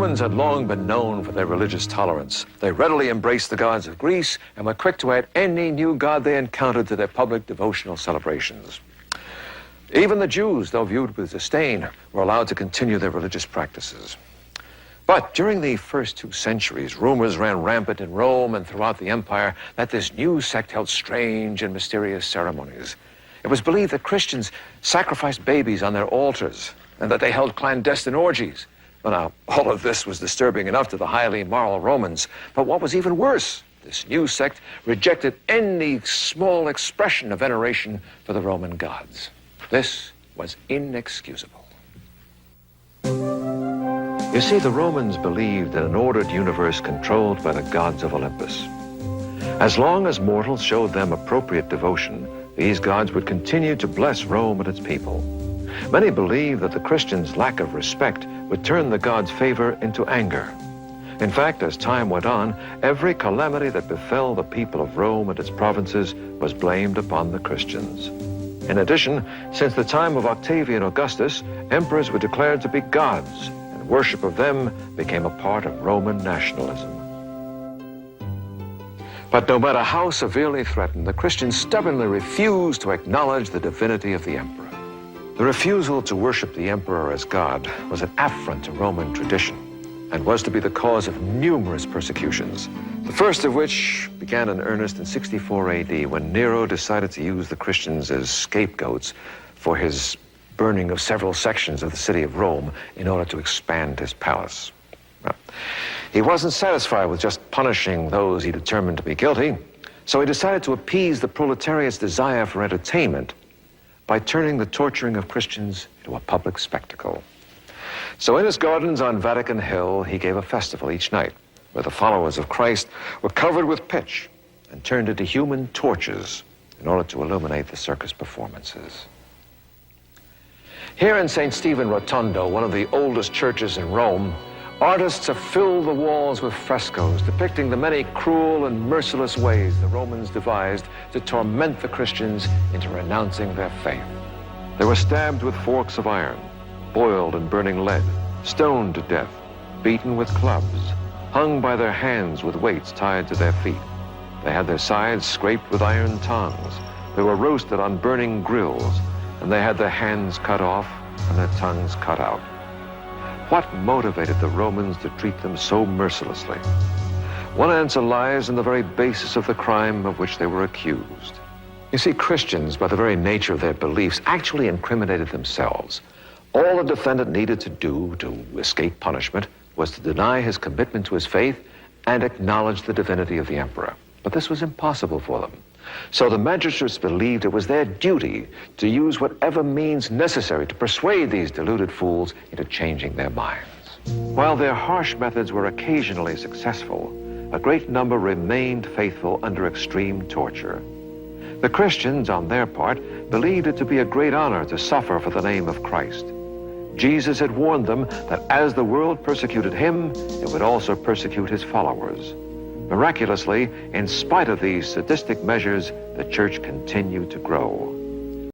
Romans had long been known for their religious tolerance. They readily embraced the gods of Greece and were quick to add any new god they encountered to their public devotional celebrations. Even the Jews, though viewed with disdain, were allowed to continue their religious practices. But during the first 2 centuries, rumors ran rampant in Rome and throughout the empire that this new sect held strange and mysterious ceremonies. It was believed that Christians sacrificed babies on their altars and that they held clandestine orgies. Well, now, all of this was disturbing enough to the highly moral Romans. But what was even worse, this new sect rejected any small expression of veneration for the Roman gods. This was inexcusable. You see, the Romans believed in an ordered universe controlled by the gods of Olympus. As long as mortals showed them appropriate devotion, these gods would continue to bless Rome and its people. Many believed that the Christians' lack of respect would turn the gods' favor into anger. In fact, as time went on, every calamity that befell the people of Rome and its provinces was blamed upon the Christians. In addition, since the time of Octavian Augustus, emperors were declared to be gods, and worship of them became a part of Roman nationalism. But no matter how severely threatened, the Christians stubbornly refused to acknowledge the divinity of the emperor. The refusal to worship the emperor as God was an affront to Roman tradition and was to be the cause of numerous persecutions, the first of which began in earnest in 64 AD when Nero decided to use the Christians as scapegoats for his burning of several sections of the city of Rome in order to expand his palace. Well, he wasn't satisfied with just punishing those he determined to be guilty, so he decided to appease the proletariat's desire for entertainment by turning the torturing of Christians into a public spectacle. So in his gardens on Vatican Hill, he gave a festival each night where the followers of Christ were covered with pitch and turned into human torches in order to illuminate the circus performances. Here in St. Stephen Rotondo, one of the oldest churches in Rome, artists have filled the walls with frescoes depicting the many cruel and merciless ways the Romans devised to torment the Christians into renouncing their faith. They were stabbed with forks of iron, boiled in burning lead, stoned to death, beaten with clubs, hung by their hands with weights tied to their feet. They had their sides scraped with iron tongs. They were roasted on burning grills, and they had their hands cut off and their tongues cut out. What motivated the Romans to treat them so mercilessly? One answer lies in the very basis of the crime of which they were accused. You see, Christians, by the very nature of their beliefs, actually incriminated themselves. All the defendant needed to do to escape punishment was to deny his commitment to his faith and acknowledge the divinity of the emperor. But this was impossible for them. So the magistrates believed it was their duty to use whatever means necessary to persuade these deluded fools into changing their minds. While their harsh methods were occasionally successful, a great number remained faithful under extreme torture. The Christians, on their part, believed it to be a great honor to suffer for the name of Christ. Jesus had warned them that as the world persecuted him, it would also persecute his followers. Miraculously, in spite of these sadistic measures, the church continued to grow.